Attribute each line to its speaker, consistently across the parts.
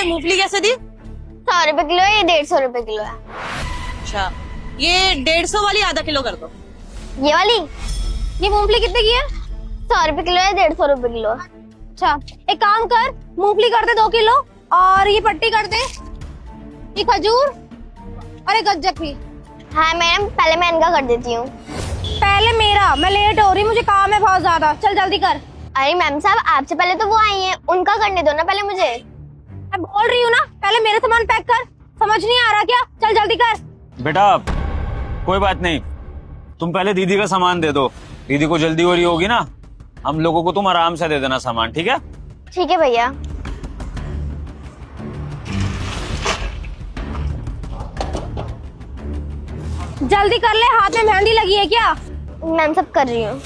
Speaker 1: ये मूंगफली कैसे दी?
Speaker 2: 100 रुपए किलो है, ये 150 रुपए किलो है।
Speaker 1: अच्छा, ये 150 वाली आधा किलो कर दो।
Speaker 2: ये वाली, ये मूंगफली कितने की है? 100 रुपए किलो है, 150 रुपए किलो है।
Speaker 3: अच्छा एक काम कर, मूंगफली कर दे 2 किलो और ये पट्टी कर दे, ये खजूर और एक गज्जक भी।
Speaker 2: हाँ मैडम, पहले मैं इनका कर देती हूँ।
Speaker 3: पहले मेरा, मैं लेट हो रही, मुझे काम है बहुत ज्यादा, चल जल्दी कर।
Speaker 2: अरे मैम साहब, आपसे पहले तो वो आई हैं, उनका करने दो ना पहले मुझे।
Speaker 3: मैं बोल रही हूँ ना, पहले मेरे सामान पैक कर, समझ नहीं आ रहा क्या? चल जल्दी कर।
Speaker 4: बेटा कोई बात नहीं, तुम पहले दीदी का सामान दे दो, दीदी को जल्दी हो रही होगी ना, हम लोगों को तुम आराम से दे देना सामान, ठीक है?
Speaker 2: ठीक है भैया।
Speaker 3: जल्दी कर ले, हाथ में मेहंदी लगी है क्या?
Speaker 2: मैम सब कर रही हूँ।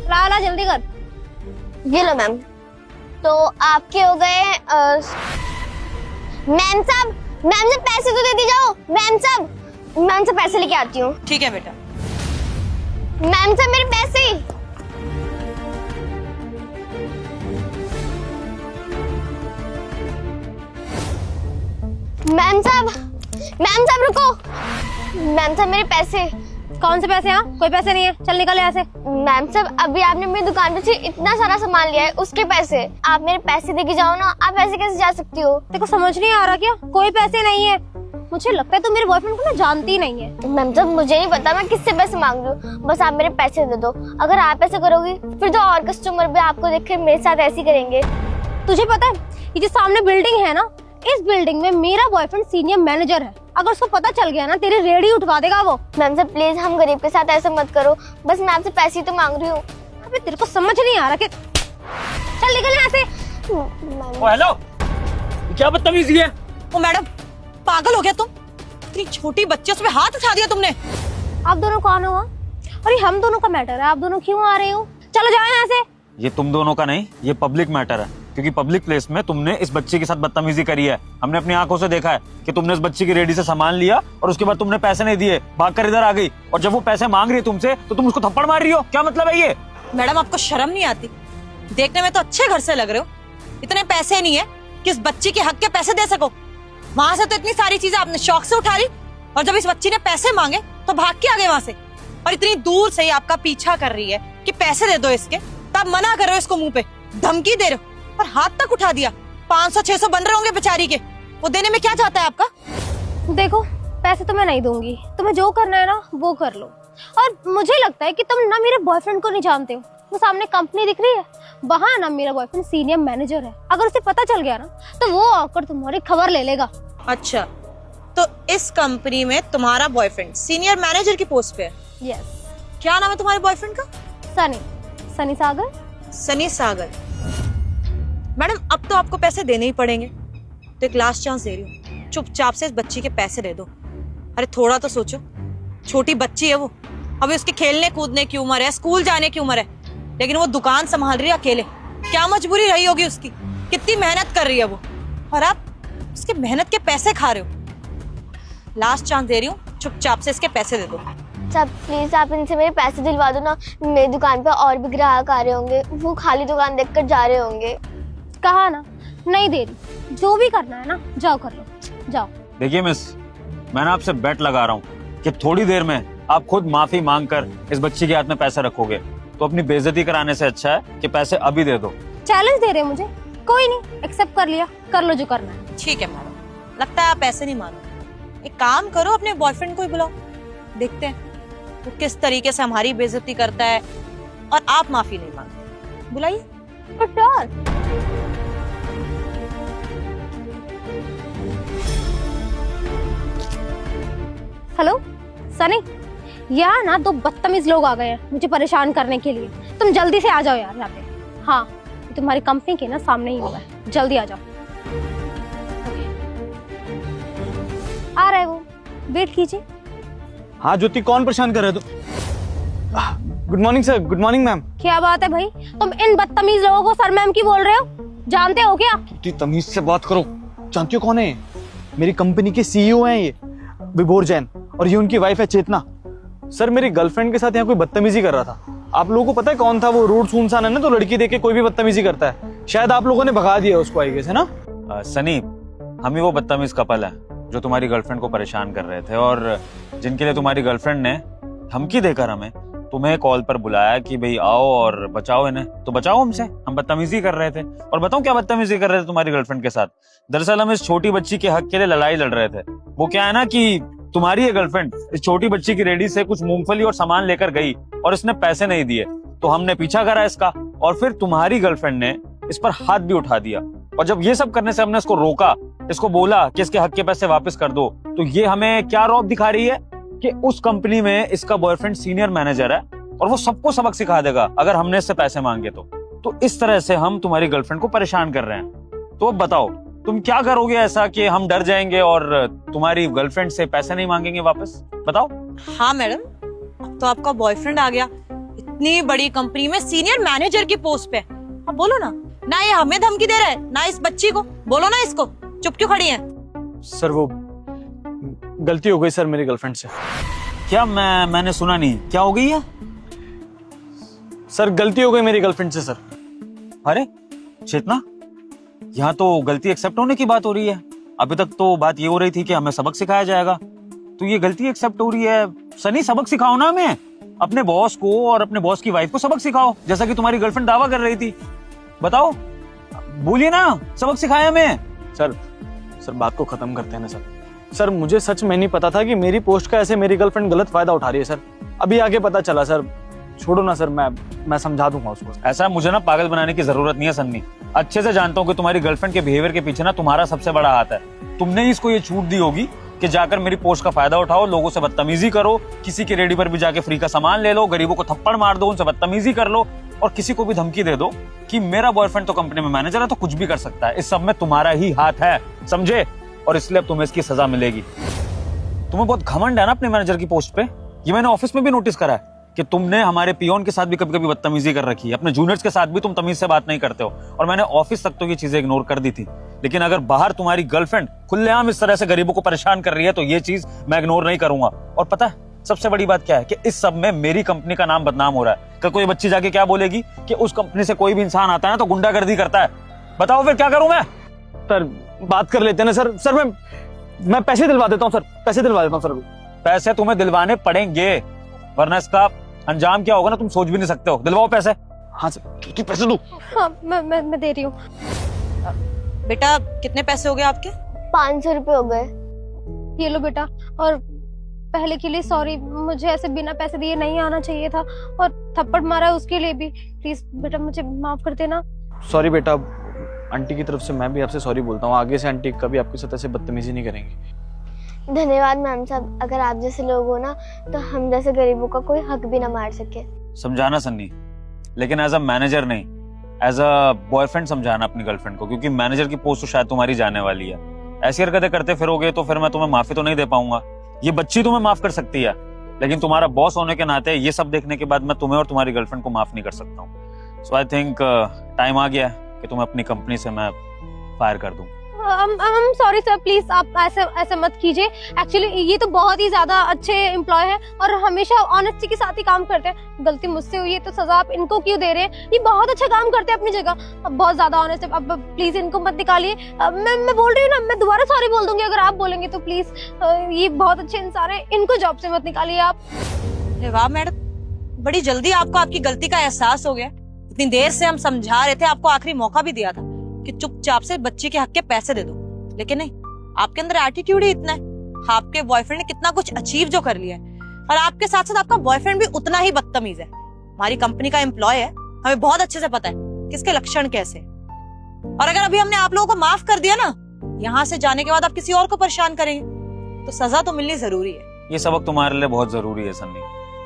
Speaker 3: ला ला जल्दी कर।
Speaker 2: ये लो मैम। तो आपके हो गए मैम साहब, मैम से पैसे तो दे दी जाओ। मैम से पैसे लेके आती हूँ।
Speaker 1: ठीक है बेटा।
Speaker 2: मैम साहब मेरे पैसे। मैम साहब रुको। मैम साहब मेरे पैसे।
Speaker 3: कौन से पैसे? यहाँ कोई पैसे नहीं है, चल निकल यहाँ से।
Speaker 2: मैम साहब अभी आपने मेरी दुकान पे से इतना सारा सामान लिया है, उसके पैसे। आप मेरे पैसे देके जाओ ना। आप ऐसे कैसे जा सकती हो?
Speaker 3: तेरे को समझ नहीं आ रहा क्या? कोई पैसे नहीं है। मुझे लगता है तू मेरे बॉयफ्रेंड को ना जानती नहीं है।
Speaker 2: मैम साहब मुझे नहीं पता मैं किससे पैसे मांग रही हूँ, बस आप मेरे पैसे दे दो। अगर आप ऐसे करोगी फिर तो और कस्टमर भी आपको देख कर मेरे साथ ऐसे ही करेंगे।
Speaker 3: तुझे पता है ये जो सामने बिल्डिंग है ना, इस बिल्डिंग में मेरा बॉयफ्रेंड सीनियर मैनेजर है। अगर उसको पता चल गया ना, तेरी रेडी उठवा देगा वो।
Speaker 2: मैम साहब प्लीज हम गरीब के साथ ऐसे मत करो, बस मैं आपसे पैसे ही तो मांग रही हूँ।
Speaker 3: अबे तेरे को समझ नहीं आ रहा कि चल निकल यहाँ से।
Speaker 4: ओ हेलो, क्या बदतमीजी है?
Speaker 1: ओ मैडम, पागल हो गया तुम? इतनी छोटी बच्ची, उसमें हाथ उठा दिया तुमने।
Speaker 3: आप दोनों कौन हो? अरे हम दोनों का मैटर है, आप दोनों क्यों आ रहे हो? चलो जाओ यहाँ से।
Speaker 4: ये तुम दोनों का नहीं, ये पब्लिक मैटर है, क्योंकि पब्लिक प्लेस में तुमने इस बच्ची के साथ बदतमीजी करी है। हमने अपनी आंखों से देखा है कि तुमने इस बच्ची की रेडी से सामान लिया और उसके बाद तुमने पैसे नहीं दिए, भागकर इधर आ गई, और जब वो पैसे मांग रही है तुमसे तो तुम उसको थप्पड़ मार रही हो। क्या मतलब है ये?
Speaker 1: मैडम आपको शर्म नहीं आती? देखने में तो अच्छे घर से लग रहे हो, इतने पैसे नहीं है कि इस बच्ची के हक के पैसे दे सको। वहां से तो इतनी सारी चीजें आपने शौक से उठा ली, और जब इस बच्ची ने पैसे मांगे तो भाग के आ गए वहां से। और इतनी दूर से ही आपका पीछा कर रही है कि पैसे दे दो इसके, तब मना कर रहे हो इसको, मुंह पे धमकी दे रहे हो, और हाथ तक उठा दिया। 500-600 बन रहे होंगे बेचारी के, वो देने में क्या चाहता है आपका?
Speaker 3: देखो पैसे तो मैं नहीं दूंगी, तुम्हें जो करना है ना वो कर लो। और मुझे लगता है कि तुम ना मेरे बॉयफ्रेंड को नहीं जानते हो। वो सामने कंपनी दिख रही है, वहाँ ना मेरा बॉयफ्रेंड सीनियर मैनेजर है। अगर उसे पता चल गया ना तो वो आकर तुम्हारी खबर ले लेगा।
Speaker 1: अच्छा, तो इस कंपनी में तुम्हारा बॉयफ्रेंड सीनियर मैनेजर की पोस्ट पे है?
Speaker 3: यस।
Speaker 1: क्या नाम है तुम्हारे बॉयफ्रेंड का?
Speaker 3: सनी सागर।
Speaker 1: सनी सागर। मैडम अब तो आपको पैसे देने ही पड़ेंगे, तो एक लास्ट चांस दे रही हूँ, चुपचाप से इस बच्ची के पैसे दे दो। अरे थोड़ा तो सोचो, छोटी बच्ची है वो, अभी उसके खेलने कूदने की उम्र है, स्कूल जाने की उम्र है, लेकिन वो दुकान संभाल रही है अकेले। क्या मजबूरी रही होगी उसकी, कितनी मेहनत कर रही है वो, और आप उसके मेहनत के पैसे खा रहे हो। लास्ट चांस दे रही हूँ, चुपचाप से इसके पैसे दे दो।
Speaker 2: सब प्लीज आप इनसे मेरे पैसे दिलवा दो ना। मेरी दुकान पे और भी ग्राहक आ रहे होंगे, वो खाली दुकान देखकर जा रहे होंगे।
Speaker 3: कहा ना नहीं दे रही, जो भी करना है ना जाओ कर लो, जाओ।
Speaker 4: देखिए मिस, मैं ना आपसे बेट लगा रहा हूँ कि थोड़ी देर में आप खुद माफी मांगकर इस बच्ची के हाथ में पैसे रखोगे, तो अपनी बेइज्जती कराने से अच्छा है कि पैसे अभी दे दो।
Speaker 3: चैलेंज दे रहे मुझे? कोई नहीं, एक्सेप्ट कर लिया, कर लो जो करना है।
Speaker 1: ठीक है मैडम, लगता है आप पैसे नहीं मानो। एक काम करो, अपने बॉयफ्रेंड को ही बुलाओ, देखते हैं वो किस तरीके से हमारी बेइज्जती करता है और आप माफी नहीं मांगते। बुलाइए।
Speaker 3: हेलो सनी, यहाँ ना 2 बदतमीज लोग आ गए हैं मुझे परेशान करने के लिए। तुम जल्दी से आ जाओ यार यहाँ पे। हाँ तुम्हारी कंपनी के ना सामने ही हुआ है, जल्दी आ जाओ। आ रहे वो, वेट कीजिए।
Speaker 5: हाँ ज्योति, कौन परेशान कर रहे हो तुम? Good morning sir. Good morning ma'am.
Speaker 3: क्या बात है भाई, तुम इन बदतमीज लोगों को सर मैम की बोल रहे हो? जानते हो क्या?
Speaker 5: ज्योति तमीज से बात करो, जानती हो कौन है? मेरी कंपनी के सीईओ हैं ये, विभोर जैन, और ये उनकी वाइफ है चेतना। सर मेरी गर्लफ्रेंड के साथ यहाँ कोई बदतमीजी कर रहा था। आप लोगों को पता है कौन था वो? रूट सुनसान है ना, तो लड़की देख के कोई भी बदतमीजी करता है। शायद आप लोगों ने भगा दिया उसको, आई गेस, है ना?
Speaker 4: सनी, हम ही वो बदतमीज कपल है जो तुम्हारी गर्लफ्रेंड को परेशान कर रहे थे और जिनके लिए तुम्हारी गर्लफ्रेंड ने धमकी देकर हमें तुम्हें कॉल पर बुलाया कि भाई आओ और बचाओ इन्हें। तो बचाओ हमसे, हम बदतमीजी कर रहे थे। और बताओ क्या बदतमीजी कर रहे थे तुम्हारी गर्लफ्रेंड के साथ? दरअसल हम इस छोटी बच्ची के हक के लिए लड़ाई लड़ रहे थे। वो क्या है ना कि तुम्हारी ये गर्लफ्रेंड इस छोटी बच्ची की रेडी से कुछ मूंगफली और सामान लेकर गई और इसने पैसे नहीं दिए, तो हमने पीछा करा इसका और फिर तुम्हारी गर्लफ्रेंड ने इस पर हाथ भी उठा दिया। और जब ये सब करने से हमने इसको रोका, इसको बोला कि इसके हक के पैसे वापस कर दो, तो ये हमें क्या रौब दिखा रही है कि उस कंपनी में इसका बॉयफ्रेंड सीनियर मैनेजर है और वो सबको सबक सिखा देगा अगर हमने इससे पैसे मांगे तो इस तरह से हम तुम्हारी गर्लफ्रेंड को परेशान कर रहे हैं। तो अब बताओ तुम क्या करोगे ऐसा कि हम डर जाएंगे और तुम्हारी गर्लफ्रेंड से पैसे नहीं मांगेंगे वापस? बताओ।
Speaker 1: हाँ मैडम, अब तो आपका बॉयफ्रेंड आ गया इतनी बड़ी कंपनी में सीनियर मैनेजर की पोस्ट पे। अब बोलो ना ये हमें धमकी दे रहा है ना इस बच्ची को। बोलो ना इसको, चुप क्यों खड़ी हैं?
Speaker 5: सर वो गलती हो गई सर मेरी गर्लफ्रेंड से।
Speaker 4: क्या? मैंने सुना नहीं, क्या हो गई है?
Speaker 5: सर गलती हो गई मेरी गर्लफ्रेंड से सर।
Speaker 4: अरे चेतना, यहाँ तो गलती एक्सेप्ट होने की बात हो रही है। अभी तक तो बात ये हो रही थी कि हमें सबक सिखाया जाएगा, तो ये गलती एक्सेप्ट हो रही है। सनी, सबक सिखाओ ना हमें, अपने बॉस को और अपने बॉस की वाइफ को सबक सिखाओ, जैसा कि तुम्हारी गर्लफ्रेंड दावा कर रही थी। बताओ, बोलिए ना, सबक सिखाया हमें।
Speaker 5: सर बात को खत्म करते हैं ना सर। मुझे सच में नहीं पता था कि मेरी पोस्ट का ऐसे मेरी गर्लफ्रेंड गलत फायदा उठा रही है सर। अभी आगे पता चला सर। छोड़ो ना सर, मैं समझा दूंगा उसको।
Speaker 4: ऐसा मुझे ना पागल बनाने की जरूरत नहीं है सन्नी। अच्छे से जानता हूँ कि तुम्हारी गर्लफ्रेंड के बिहेवियर के पीछे ना तुम्हारा सबसे बड़ा हाथ है। तुमने ही इसको ये छूट दी होगी कि जाकर मेरी पोस्ट का फायदा उठाओ, लोगों से बदतमीजी करो, किसी की रेडी पर भी जाके फ्री का सामान ले लो, गरीबों को थप्पड़ मार दो, उनसे बदतमीजी कर लो और किसी को भी धमकी दे दो कि मेरा बॉयफ्रेंड तो कंपनी में मैनेजर है तो कुछ भी कर सकता है। इस सब में तुम्हारा ही हाथ है, समझे? और इसलिए अब तुम्हें इसकी सजा मिलेगी। तुम्हें बहुत घमंड है ना अपने मैनेजर की पोस्ट पे। ये मैंने ऑफिस में भी नोटिस करा है कि तुमने हमारे पियोन के साथ भी कभी कभी बदतमीजी कर रखी है, अपने जूनियर्स के साथ भी तुम तमीज से बात नहीं करते हो। और मैंने ऑफिस तक तो ये चीजें इग्नोर कर दी थी, लेकिन अगर बाहर तुम्हारी गर्लफ्रेंड खुलेआम इस तरह से गरीबों को परेशान कर रही है तो ये चीज मैं इग्नोर नहीं करूंगा। और पता है सबसे बड़ी बात क्या है कि इस सब में मेरी कंपनी का नाम बदनाम हो रहा है। कल कोई बच्ची जाके क्या बोलेगी कि उस कंपनी से कोई भी इंसान आता है ना तो गुंडागर्दी करता है। बताओ फिर क्या करूं मैं?
Speaker 5: सर बात कर लेते हैं ना सर। सर मैं पैसे दिलवा देता हूँ सर, पैसे दिलवा देता हूँ सर।
Speaker 4: पैसे तुम्हें दिलवाने पड़ेंगे, वरना इसका अंजाम क्या होगा ना तुम सोच भी नहीं सकते हो। दिलवाओ पैसे।
Speaker 5: हाँ सर, पैसे दो।
Speaker 3: हाँ मैं दे रही हूँ।
Speaker 1: बेटा कितने पैसे हो गए आपके?
Speaker 2: 500 रुपए हो गए।
Speaker 3: ये लो बेटा, और पहले के लिए सॉरी, मुझे ऐसे बिना पैसे दिए नहीं आना चाहिए था, और थप्पड़ मारा उसके लिए भी। प्लीज बेटा मुझे माफ कर देना।
Speaker 5: सॉरी बेटा, आंटी की तरफ से मैं भी आपसे सॉरी बोलता हूँ। आगे से आंटी कभी आपके साथ ऐसे बदतमीजी नहीं करेंगी।
Speaker 2: धन्यवाद मैम साहब, अगर आप जैसे लोग हो ना तो हम जैसे गरीबों का कोई हक भी ना मार सके।
Speaker 4: समझाना सन्नी, लेकिन एज अ मैनेजर नहीं, एज अ बॉयफ्रेंड समझाना अपनी गर्लफ्रेंड को, क्योंकि मैनेजर की पोस्ट तो शायद तुम्हारी जाने वाली है। ऐसी हरकतें करते फिरोगे तो फिर मैं तुम्हें माफी तो नहीं दे पाऊंगा। ये बच्ची तुम्हें माफ कर सकती है, लेकिन तुम्हारा बॉस होने के नाते ये सब देखने के बाद मैं तुम्हें और तुम्हारी गर्लफ्रेंड को माफ नहीं कर सकता हूँ। सो आई थिंक टाइम आ गया है कि तुम्हें अपनी कंपनी से मैं फायर कर दूं।
Speaker 3: सॉरी सर, प्लीज आप ऐसे मत कीजिए। एक्चुअली ये तो बहुत ही ज्यादा अच्छे एम्प्लॉय हैं और हमेशा ऑनेस्टी के साथ ही काम करते हैं। गलती मुझसे हुई है तो सजा आप इनको क्यों दे रहे हैं? ये बहुत अच्छा काम करते हैं अपनी जगह, बहुत ज्यादा ऑनेस्ट है। अब प्लीज इनको मत निकालिए। मैं बोल रही हूँ ना, मैं दोबारा सॉरी बोल दूंगी अगर आप बोलेंगे तो। प्लीज ये बहुत अच्छे इंसान है, इनको जॉब से मत निकालिए आप।
Speaker 1: वाह मैडम, बड़ी जल्दी आपको आपकी गलती का एहसास हो गया। इतनी देर से हम समझा रहे थे, आपको आखिरी मौका भी दिया था कि चुपचाप से बच्ची के हक के पैसे दे दो, लेकिन नहीं, आपके अंदर एटीट्यूड ही इतना है। आपके बॉयफ्रेंड ने कितना कुछ अचीव जो कर लिया है, और आपके साथ साथ आपका बॉयफ्रेंड भी उतना ही बदतमीज है। हमारी कंपनी का एम्प्लॉय है, हमें बहुत अच्छे से पता है किसके लक्षण कैसे। और अगर अभी हमने आप लोगों को माफ कर दिया ना, यहाँ से जाने के बाद आप किसी और को परेशान करेंगे तो सजा तो मिलनी जरूरी है।
Speaker 4: ये सबक तुम्हारे लिए बहुत जरूरी है सन्नी।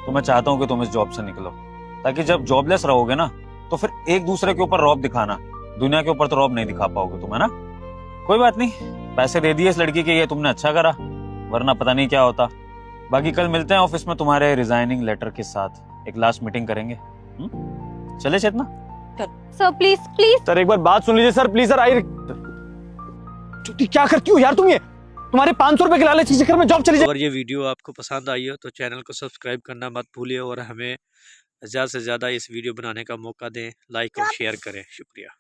Speaker 4: तो मैं चाहता हूँ कि तुम इस जॉब से निकलो, ताकि जब जॉबलेस रहोगे ना तो फिर एक दूसरे के ऊपर रौब दिखाना, दुनिया के ऊपर तो रौब नहीं दिखा पाओगे तुम, है ना? कोई बात नहीं, पैसे दे दिए इस लड़की के, ये तुमने अच्छा करा, वरना पता नहीं क्या होता। बाकी कल मिलते हैं ऑफिस में तुम्हारे रिजाइनिंग लेटर के साथ, एक लास्ट मीटिंग करेंगे। चले चेतना?
Speaker 3: सर प्लीज
Speaker 5: सर एक बार बात सुन लीजिए सर, प्लीज सर। क्या करती हो यार तुम ये? तुम्हारे 500 रुपए के लालच के चक्कर में जॉब चली जाए।
Speaker 6: अगर ये वीडियो आपको पसंद आई हो तो चैनल को सब्सक्राइब करना मत भूलिए और हमें ज़्यादा से ज़्यादा इस वीडियो बनाने का मौका दें, लाइक और शेयर करें। शुक्रिया।